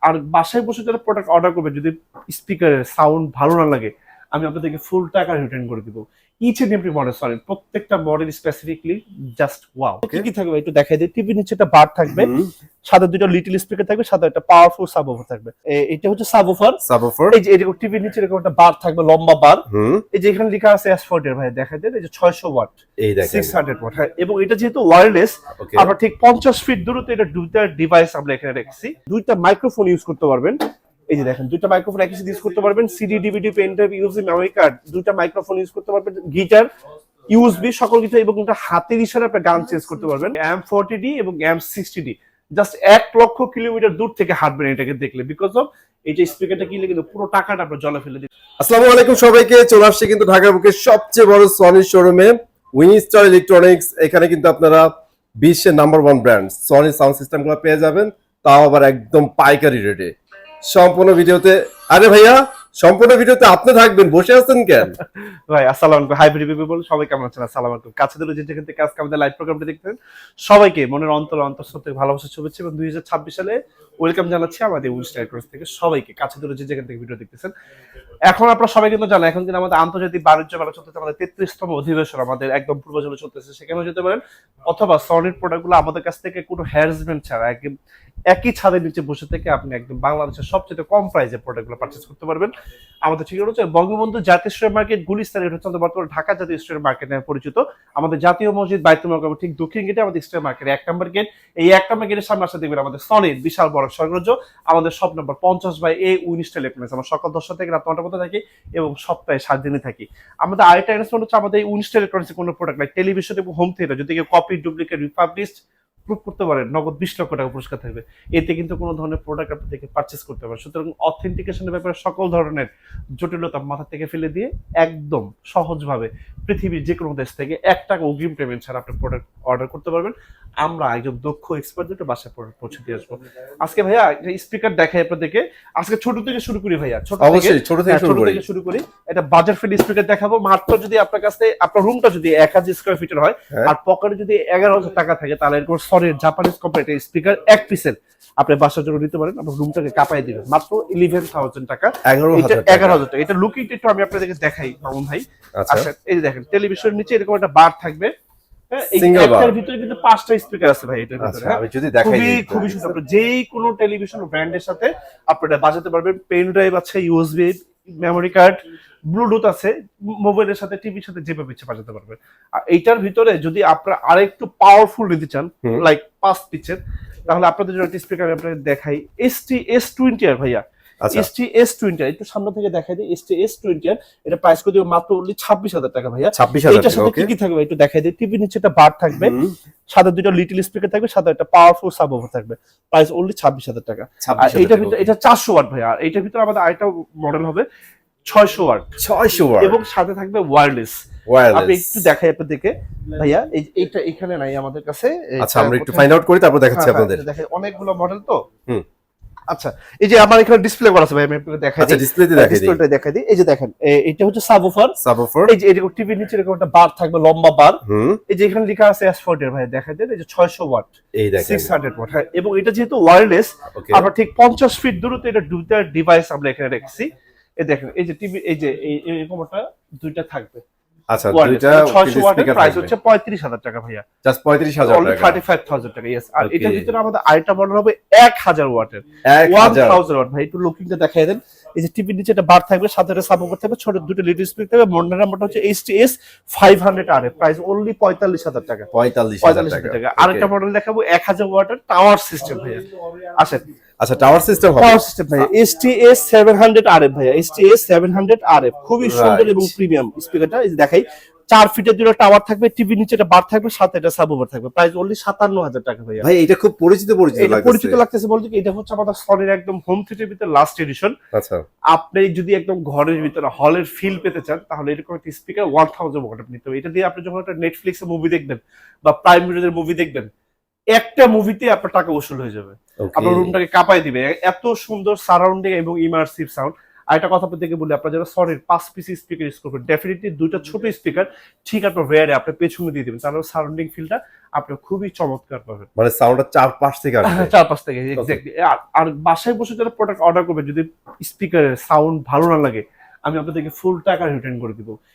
আর বাসায় বসে যারা প্রোডাক্ট অর্ডার করবে, যদি স্পিকারের সাউন্ড ভালো না লাগে, আমি আপনাদেরকে ফুল টাকা রিটার্ন করে দিব। Each and every model, sorry প্রত্যেকটা মডেল স্পেসিফিকলি জাস্ট ওয়াও। কি কি থাকবে একটু দেখাই দিই। টিভির নিচে একটা বার থাকবে, সাথে দুটো লিটল স্পিকার থাকবে, সাথে একটা পাওয়ারফুল সাবওুফার থাকবে। এটা হচ্ছে সাবওুফার। এই যে এরকম টিভির নিচে এরকম একটা বার থাকবে, লম্বা বার। এই যে এখানে লেখা আছে S40 ভাই, দেখাই দেন। এই যে 600 ওয়াট, এই দেখেন 600 ওয়াট। হ্যাঁ, এবং এটা যেহেতু ওয়্যারলেস, আমরা ঠিক 50 ফিট দূরত্বে এটা দুইটা ডিভাইস আমরা এখানে রেখেছি। দুইটা মাইক্রোফোন ইউজ করতে পারবেন। এই যে দেখেন, দুইটা মাইক্রোফোন একই সাথে ইউজ করতে পারবেন। CD, DVD, pen drive, USB, memory card, দুইটা মাইক্রোফোন ইউজ করতে পারবেন। গিটার, ইউএসবি, সকল কিছু, এবং একটা হাতের ইশারায় আপনি গান চেঞ্জ করতে পারবেন। M40D এবং M60D জাস্ট 1 লক্ষ কিলোমিটার দূর থেকে হাঁটবেন এটাকে দেখলে, বিকজ অফ এই যে স্পিকারটা কিনলে কিন্তু পুরো টাকাটা আপনার জলে ফেলে দিবে। আসসালামু আলাইকুম সবাইকে, চলে আসছে কিন্তু ঢাকার বুকে সবচেয়ে বড় সনি শোরুমে উইনস্টার ইলেকট্রনিক্স। এখানে কিন্তু আপনারা বিশ্বের নাম্বার 1 ব্র্যান্ড সনি সাউন্ড সিস্টেমগুলো পেয়ে যাবেন, তাও আবার একদম পাইকারি রেটে। সম্পূর্ণ ভিডিওতে, আরে ভাইয়া সম্পূর্ণ ভিডিওতে আপনি থাকবেন, বসে আছেন কেন ভাই? আসসালামু আলাইকুম, হাই পিপল, সবাই কেমন আছেন? আসসালামু আলাইকুম। কাছে দূরে যে যেখান থেকে আজকে আমাদের লাইভ প্রোগ্রামটা দেখতেন, সবাইকে মনের অন্তঃস্থল থেকে ভালোবাসা, শুভেচ্ছা এবং 2026 সালে ওয়েলকাম জানাচ্ছি আমাদের উইনস্টার ইলেকট্রনিক্স থেকে সবাইকে, কাছে দূরে যে যেখান থেকে ভিডিও দেখতেছেন। এখন আপনারা সবাই কিন্তু জানেন, এখন কিন্তু আমাদের আন্তর্জাতিক বাণিজ্য মেলা চলতেছে, আমাদের 33তম অধিবেশন আমাদের একদম পূর্বাঞ্চলে চলতেছে। সেখানেও যেতে পারেন, অথবা সনির প্রোডাক্টগুলো আমাদের কাছ থেকে কোনো হ্যারাসমেন্ট ছাড়া একই ছাদের নিচে বসে থেকে আপনি একদম বাংলাদেশের সবচেয়ে কম প্রাইসে প্রোডাক্টগুলো পারচেজ করতে পারবেন। আমাদের ঠিকানা হচ্ছে বঙ্গবন্ধু জাতীয় স্টোর মার্কেট, গুলিস্তান। এটা হচ্ছে বর্তমানে ঢাকা জাতীয় স্টোর মার্কেট নামে পরিচিত। আমাদের জাতীয় মসজিদ বাইতুল মোকাররম ঠিক দক্ষিণ গেটে আমাদের স্টোর মার্কেট 1 নম্বর গেট। এই 1 নম্বর গেটের সামনে আসলে দেখবেন আমাদের সনির বিশাল বড় সাম্রাজ্য। আমাদের shop number 50/A Winstar electronics. আমরা সকাল 10টা থেকে রাত 9টা পর্যন্ত থাকি এবং সপ্তাহে 7 দিনই থাকি। আমাদের আরেকটা অ্যানাউন্সমেন্ট হচ্ছে, আমাদের এই উইনস্টার ইলেকট্রনিক্সের কোনো প্রোডাক্ট লাইক টেলিভিশন এবং হোম থিয়েটার যদি কেউ কপি, ডুপ্লিকেট, রিপাবলিশড প্রুফ করতে পারেন, নগদ 20 লক্ষ টাকা পুরস্কার থাকবে। এতে কিন্তু কোনো ধরনের প্রোডাক্ট আপনি থেকে পারচেস করতে পারেন। সুতরাং অথেন্টিকেশনের ব্যাপারে সকল ধরনের জটিলতা মাথা থেকে ফেলে দিয়ে একদম সহজভাবে পৃথিবীর যে কোনো দেশ থেকে 1 টাকা অগ্রিম পেমেন্ট ছাড়া আপনি প্রোডাক্ট অর্ডার করতে পারবেন। আমরা একজন দক্ষ এক্সপার্ট দুটো বাসায় পৌঁছে দিয়ে আসবো। আজকে ভাইয়া স্পিকার দেখাই আপনাদেরকে। আজকে ছোট থেকে শুরু করি ভাইয়া, ছোট থেকে শুরু করি। এটা বাজার ফ্রেন্ডলি স্পিকার দেখাবো। মাত্র যদি আপনার কাছে, আপনার রুমটা যদি 1000 স্কয়ার ফিটের হয় আর পকেটে যদি 11,000 টাকা থাকে, তাহলে এরকম সনির জাপানিজ কোম্পানির স্পিকার এক পিসের আপনি বাসার জন্য নিতে পারেন। আপনার রুমটাকে কাঁপাই দিবেন মাত্র 11,000 টাকা, 11,000 টাকা। এটা লুকিংটা একটু আমি আপনাদেরকে দেখাই মামুন ভাই। আচ্ছা, এই যে দেখেন, টেলিভিশনের নিচে এরকম একটা বার থাকবে। একটার ভিতরে কিন্তু 5টা স্পিকার আছে ভাই এটার ভিতরে। আমি যদি দেখাই, খুবই সুন্দর। আপনি যেই কোনো টেলিভিশন ব্র্যান্ডের সাথে আপনারা বাজাতে পারবেন। পেন ড্রাইভ আছে, ইউএসবি, মেমোরি কার্ড, ব্লুটুথ আছে, মোবাইলের সাথে, টিভির সাথে যেভাবে ইচ্ছে বাজাতে পারবেন। আর এইটার ভিতরে যদি আপনারা আরেকটু পাওয়ারফুল নিতে চান, লাইক 5 পিচের, তাহলে আপনাদের জন্য একটা স্পিকার আপনাদের দেখাই। ST S20 আর ভাইয়া, ST S20 একটু সামনে থেকে দেখাই দিই। ST S20 এটা প্রাইস করে দিব মাত্র 26,000 টাকা ভাইয়া। 26,000 এটার সাথে কি কি থাকবে একটু দেখাই দিই। টিভির নিচে একটা বার থাকবে, সাথে দুটো লিটল স্পিকার থাকবে, সাথে একটা পাওয়ারফুল সাবওুফার থাকবে। প্রাইস 26,000 টাকা। আর এইটার ভিতরে এটা 400 ওয়াট ভাইয়া। আর এইটার ভিতরে আমাদের আরেকটা মডেল হবে 600 ওয়াট এবং সাথে থাকবে ওয়্যারলেস। আপনি একটু দেখাই আপনাদেরকে ভাইয়া, এইটা এখানে নাই আমাদের কাছে। আচ্ছা, আমরা একটু ফাইন্ড আউট করি, তারপর দেখাচ্ছি আপনাদের। দেখেন অনেকগুলো মডেল তো। আচ্ছা, এই যে আমার এখানে ডিসপ্লে করা আছে ভাই, আমি আপনাকে দেখাই দিই। আচ্ছা, ডিসপ্লেতে দেখাই দিই। এই যে দেখেন, এটা হচ্ছে সাবওুফার। এই যে এরকম টিভির নিচে এরকম একটা বার থাকবে, লম্বা বার। এই যে এখানে লেখা আছে S40 ভাই, দেখাই দেন। এই যে 600 ওয়াট, এই দেখেন 600 ওয়াট। হ্যাঁ, এবং এটা যেহেতু ওয়্যারলেস, আমরা ঠিক 50 ফিট দূরত্বে এটা দুইটা ডিভাইস আমরা এখানে রেখেছি। এই দেখেন, এই যে টিভি, এই যে এরকম একটা দুইটা থাকবে। আচ্ছা, দুইটা 600 ওয়াটের প্রাইস হচ্ছে 35,000 টাকা ভাইয়া। জাস্ট 35,000 টাকা, 35,000 টাকা। यस। আর এটার ভিতরে আমাদের আরেকটা মডেল হবে 1000 ওয়াটের, 1000 ওয়াট ভাই। একটু লুকিংটা দেখাই দেন। এই যে টিভির নিচে একটা বার থাকবে, সাথে একটা সাবওুফার থাকবে, ছোট দুটো লিড স্পিকার থাকবে। মডেল নাম্বারটা হচ্ছে HTS 500 RF, প্রাইস অনলি 45,000 টাকা, 45,000 টাকা। আরেকটা মডেল দেখাবো 1000 ওয়াটের টাওয়ার সিস্টেম ভাইয়া। আচ্ছা, টাওয়ার সিস্টেম হবে, টাওয়ার সিস্টেম ভাইয়া। HTS 700 RF ভাইয়া, HTS 700 RF খুবই সুন্দর এবং প্রিমিয়াম স্পিকারটা। এই দেখাই, 4 ফিটের দুটো টাওয়ার থাকবে, টিভির নিচে একটা বার থাকবে, সাথে একটা সাবওুফার থাকবে। প্রাইস অনলি 57,000 টাকা ভাইয়া। ভাই এটা খুব পরিচিত লাগতেছে বলতে কি, এটা হচ্ছে আমাদের সনির একদম হোম থিয়েটারের ভিতরে লাস্ট এডিশন। আচ্ছা, আপনি যদি একদম ঘরের ভিতরে হলের ফিল পেতে চান, তাহলে এরকম একটা স্পিকার 1000 ওয়াট নিতে হবে। এটা দিয়ে আপনি যখন একটা নেটফ্লিক্সে মুভি দেখবেন বা প্রাইম ভিডিওর মুভি দেখবেন, একটা মুভিতে আপনার টাকা উসুল হয়ে যাবে। আপনার রুমটাকে কাঁপাই দিবে, এত সুন্দর সারাউন্ডিং এবং ইমার্সিভ সাউন্ড। আরেকটা কথা আপনাদেরকে বলি, আপনারা যারা সনির 5 পিসি স্পিকার ইউজ করবেন, ডেফিনেটলি দুইটা ছোট স্পিকার ঠিক আপনার রেয়ারে আপনি পেছনে দিয়ে দিবেন, তাহলে সারাউন্ডিং ফিলটা আপনি খুবই চমৎকার পাবেন। মানে সাউন্ডটা চারপাশ থেকে আসবে। চারপাশ থেকে এক্স্যাক্টলি। আর বাসায় বসে যারা প্রোডাক্ট অর্ডার করবে, যদি স্পিকারের সাউন্ড ভালো না লাগে, আমি আপনাদেরকে ফুল টাকা রিটার্ন করে দিব।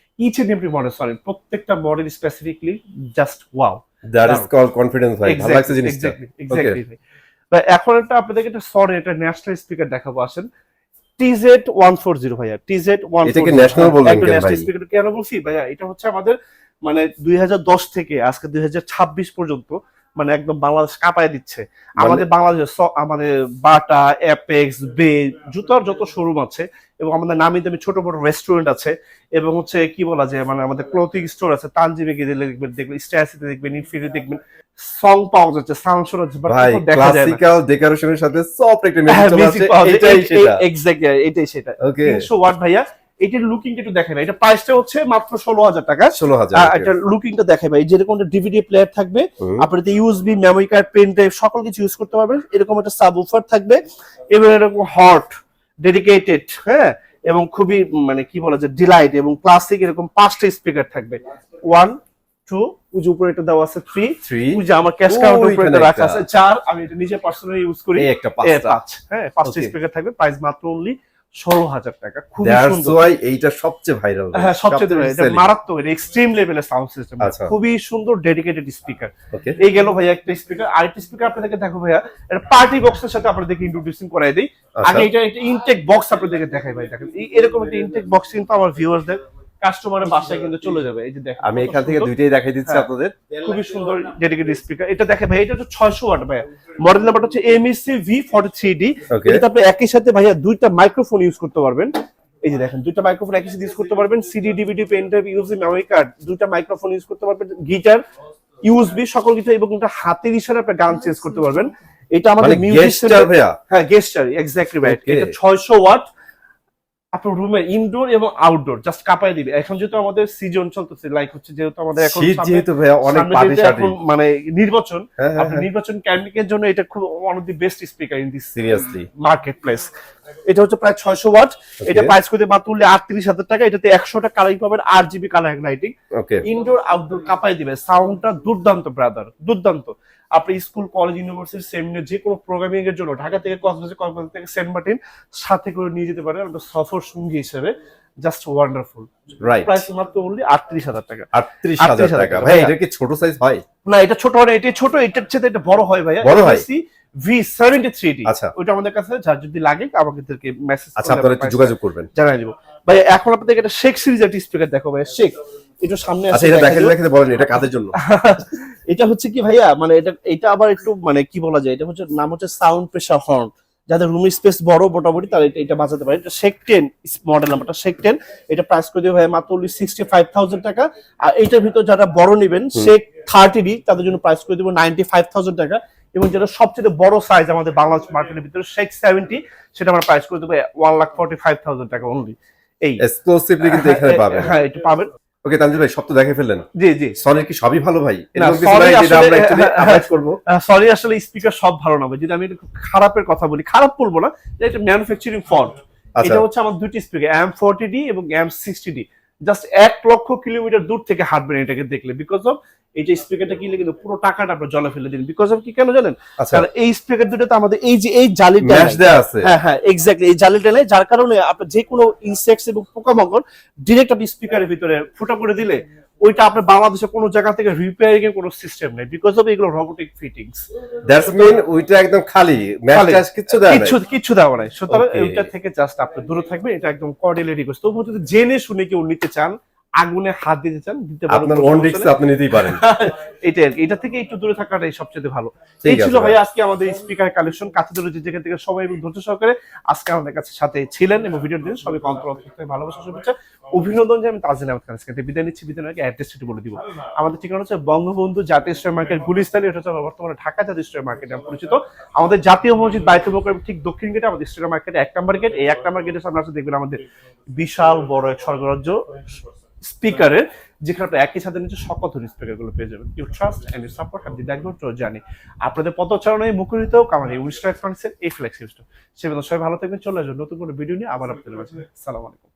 Each and every model, sorry প্রত্যেকটা model specifically just wow. That is call confidence ভাই। ভালো লাগছে জিনিসটা। এক্স্যাক্টলি। এখন একটা আপনাদেরকে একটা সরি একটা ন্যাশনাল স্পিকার দেখাবো, আসেন। TZ140 ভাইয়া, TZ140। এটাকে ন্যাশনাল বলবেন কেন ভাই? স্পিকার কেন বলছি ভাইয়া, এটা হচ্ছে আমাদের মানে 2010 থেকে আজকে 2026 পর্যন্ত মানে একদম বাংলাদেশ কাঁপায় দিচ্ছে। আমাদের বাংলাদেশে আমাদের বাটা, অ্যাপেক্স, বে জুতার যত শোরুম আছে এবং আমাদের নামি দামি ছোট বড় রেস্টুরেন্ট আছে এবং হচ্ছে কি বলা যায় মানে আমাদের ক্লোথিং স্টোর আছে, তানজিমে গিয়ে দেখবেন, স্ট্যাসিতে দেখবেন, ইনফিনিটি দেখবেন, সং পাওয়া যাচ্ছে, সাউন্ড শোনা যাচ্ছে, বাট ভাই দেখা যায় না। ক্লাসিক্যাল ডেকোরেশনের সাথে সফট একটা মিউজিক চলে আসে, এটাই সেটা। এক্স্যাক্টলি এটাই সেটা। ওকে 300 ওয়াট ভাইয়া। এটার লুকিংটা একটু দেখেন, এটা প্রাইসটা হচ্ছে মাত্র 16,000 টাকা। 16,000। এটা লুকিংটা দেখে ভাই, যেরকম ডিভিডি প্লেয়ার থাকবে, আপনার USB, memory card, pen drive সকল কিছু ইউজ করতে পারবেন। এরকম একটা সাবউফার থাকবে এবং এরকম হট ডেডিকেটেড, হ্যাঁ, এবং খুবই মানে কি বলা যায় ডিলাইট এবং ক্লাসিক, এরকম 5টা স্পিকার থাকবে। 1 2, ওই যে উপরে এটা দেওয়া আছে 3, ওই যে আমার ক্যাশ কাউন্টার উপরে এটা রাখা আছে 4, আমি এটা নিজে পার্সোনালি ইউজ করি। এই একটা 5টা। হ্যাঁ 5টা স্পিকার থাকবে, প্রাইস মাত্র অনলি 16,000 টাকা। খুবই দ্যাটস সুন্দর। ওয়াই এইটা সবচেয়ে ভাইরাল। হ্যাঁ সবচেয়ে এটা মারাত্মক, এটা এক্সট্রিম লেভেলের সাউন্ড সিস্টেম, খুবই সুন্দর ডেডিকেটেড স্পিকার। ওকে এই গেল ভাইয়া একটা স্পিকার। আরেকটা স্পিকার আপনাদেরকে দেখো ভাইয়া, এটা পার্টি বক্সের সাথে আপনাদেরকে ইন্ট্রোডিউসিং করাই দেই। আগে এটা একটা ইনটেক বক্স আপনাদেরকে দেখাই ভাই, দেখেন এরকম একটা ইনটেক বক্স কিন্তু আমার ভিউয়ারদের কাস্টমারের বাসায় কিন্তু চলে যাবে। এই যে দেখেন, আমি এখান থেকে দুইটাই দেখাই দিচ্ছি আপনাদের। খুবই সুন্দর ডেডিকেটেড স্পিকার। এটা দেখে ভাই, এটা হচ্ছে 600 ওয়াট ভাইয়া। মডেল নাম্বারটা হচ্ছে MEC V43D। এটা আপনি একই সাথে ভাইয়া দুইটা মাইক্রোফোন ইউজ করতে পারবেন। এই যে দেখেন, দুইটা মাইক্রোফোন একই সাথে ইউজ করতে পারবেন। CD, DVD, pen drive, USB, memory card, দুইটা মাইক্রোফোন ইউজ করতে পারবেন। গিটার, ইউএসবি সকল কিছু, এবং একটা হাতের ইশারায় আপনি গান চেঞ্জ করতে পারবেন। এটা আমাদের মিউজিক গেস্টার ভাইয়া। হ্যাঁ গেস্টার, এক্স্যাক্টলি রাইট। এটা 600 ওয়াট। আপনার রুমে ইনডোর এবং আউটডোর জাস্ট কাঁপায় দিবে। এখন যেহেতু আমাদের সিজন চলতেছে, লাইক হচ্ছে যেহেতু আমাদের এখন শীত, যেহেতু ভাইয়া অনেক পার্টি শার্টি, মানে নির্বাচন, হ্যাঁ, আপনি নির্বাচন ক্যাম্পেইনের জন্য এটা খুব one of the best speaker in this seriously market place. এটা হচ্ছে প্রায় 600 ওয়াট। এটা প্রাইস করতে মাত্র 38,000 টাকা। এটাতে 100টা কালারিং পাবেন, 8GB কালার লাইটিং, ওকে ইনডোর আউটডোর কাঁপায় দিবে। সাউন্ডটা দুর্দান্ত ব্রাদার, দুর্দান্ত। আপনি স্কুল, কলেজ, ইউনিভার্সিটি, সেমিনার যে কোনো প্রোগ্রামিং এর জন্য ঢাকা থেকে কক্সবাজার থেকে সেন্ট মার্টিন সাথে করে নিয়ে যেতে পারেন আপনার সফর সঙ্গী হিসেবে। Just wonderful. রাইট। প্রাইস মাত্র অনলি 38,000 টাকা। 38,000 টাকা। ভাই এটা কি ছোট সাইজ হয়? না এটা ছোট হয় না, এটা ছোট, এটার চেয়ে এটা বড় হয় ভাইয়া। বড় হয়? V73D। আচ্ছা ওইটা আমাদের কাছে, যার যদি লাগে আমাদেরকে মেসেজ আচ্ছা আপনারা একটু যোগাযোগ করবেন, জানাই দিব ভাই। এখন আপনাদের একটা শেক সিরিজ একটা স্পিকার দেখো ভাই, শেক। এটা সামনে আছে। আচ্ছা এটা দেখাতে বলেন, এটা কাদের জন্য? এটা হচ্ছে কি ভাইয়া, মানে এটা আবার একটু মানে কি বলা যায়, এটা হচ্ছে নাম হচ্ছে সাউন্ড প্রেসার হর্ন। যাদের রুম স্পেস বড় মোটামুটি তারা এটা বাজাতে পারে। এটা শেক 10 মডেল নাম্বারটা শেক 10। এটা প্রাইস করে দিবে ভাই মাত্র 65,000 টাকা। আর এইটার ভিতর যারা বড় নেবেন শেক 30D, তাদের জন্য প্রাইস করে দিব 95,000 টাকা। এবং যেটা সবচেয়ে বড় সাইজ আমাদের বাংলাদেশ মার্কেটের ভিতরে শেক 70, সেটা আমরা প্রাইস করে দেবো 1,45,000 টাকা অনলি। এই এক্সক্লুসিভলি কিন্তু এখানে পাবেন। হ্যাঁ এটা পাবেন। ওকে তানজিল ভাই, সব তো দেখে ফেললেন। জি জি। সনির কি সবই ভালো ভাই? না, এরকম কিছু নাই যেটা আমরা অ্যাকচুয়ালি অ্যাভয়েড করব? সরি আসলে স্পিকার সব ভালো না ভাই। যদি আমি একটু খারাপের কথা বলি, খারাপ বলবো না, এটা ম্যানুফ্যাকচারিং ফল্ট। এটা হচ্ছে আমার দুটি স্পিকার, M40D এবং M60D। জাস্ট 1,00,000 কিলোমিটার দূর থেকে হাঁটবেন এটাকে দেখলে, বিকজ অফ এই যে স্পিকারটা কিনলে কিন্তু পুরো টাকাটা আপনার জলে ফেলে দিন। বিকজ অফ কি কেন জানেন? কারণ এই স্পিকার দুটোতে আমাদের এই যে এই জালিটা ম্যাশ দেয়া আছে। হ্যাঁ হ্যাঁ এক্স্যাক্টলি, এই জালিটা নেই, যার কারণে আপনার যে কোনো ইনসেক্টস এবং পোকামাকড় ডিরেক্ট আপনি স্পিকারের ভিতরে ফুটা করে দিলে ওইটা আপনার বাংলাদেশে কোনো জায়গা থেকে রিপেয়ারিং এর কোনো সিস্টেম নেই, বিকজ অফ এগুলো রোবোটিক ফিটিংস। দ্যাটস মিন ওইটা একদম খালি, ম্যাশ কিছু দেওয়া নাই, কিছু দেওয়া নাই। সুতরাং ওইটা থেকে জাস্ট আপনি দূরে থাকবেন। এটা একদম কর্ডিয়ালি রিকোয়েস্ট। তবুও যদি জেনে শুনে কেউ নিতে চান, আগুনে হাত দিতে চান, দিতে পারেন, আপনার ওন রিস্ক আপনি নিতেই পারেন। এটাই আর কি। এটা থেকে একটু দূরে থাকাটাই সবচেয়ে ভালো। এই ছিল ভাই আজকে আমাদের স্পিকার কালেকশন। কাছে দূরে যে যেখান থেকে সবাই এবং ধৈর্য সহকারে আজকে আমাদের কাছে সাথে ছিলেন এবং ভিডিও দিন, সবাইকে অন্তর থেকে ভালোবাসা শুভেচ্ছা অভিনন্দন যে আমি তাজিন আহমেদ খান আজকে বিদায় নিচ্ছি। বিদায় আগে অ্যাড্রেসটি বলে দিব। আমাদের ঠিকানা হচ্ছে বঙ্গবন্ধু জাতীয় স্ট্রিট মার্কেট, গুলিস্তান। এটা হচ্ছে বর্তমানে ঢাকা জাতীয় স্ট্রিট মার্কেট নামে পরিচিত। আমাদের জাতীয় মসজিদ বাইতুল মোকাররম ঠিক দক্ষিণ গেটে আমাদের স্ট্রিট মার্কেটে 1 নম্বর গেট। এই 1 নম্বর গেটের সামনে আসলে দেখবেন আমাদের বিশাল বড় এক স্বর্গরাজ্য স্পিকারের, যেখানে আপনি একই সাথে নিচে সকল ধরনের স্পিকার গুলো পেয়ে যাবেন। You trust and you support have the background to journey. আপনাদের পদচারণায় মুখরিত হোক আমার এই উইনস্টার ইলেকট্রনিক্সের এই ফ্লেক্সিবল স্টোর। সে সবাই ভালো থাকবেন। চলে আসবেন নতুন কোনো ভিডিও নিয়ে আবার আপনাদের মাঝে। আসসালামু আলাইকুম।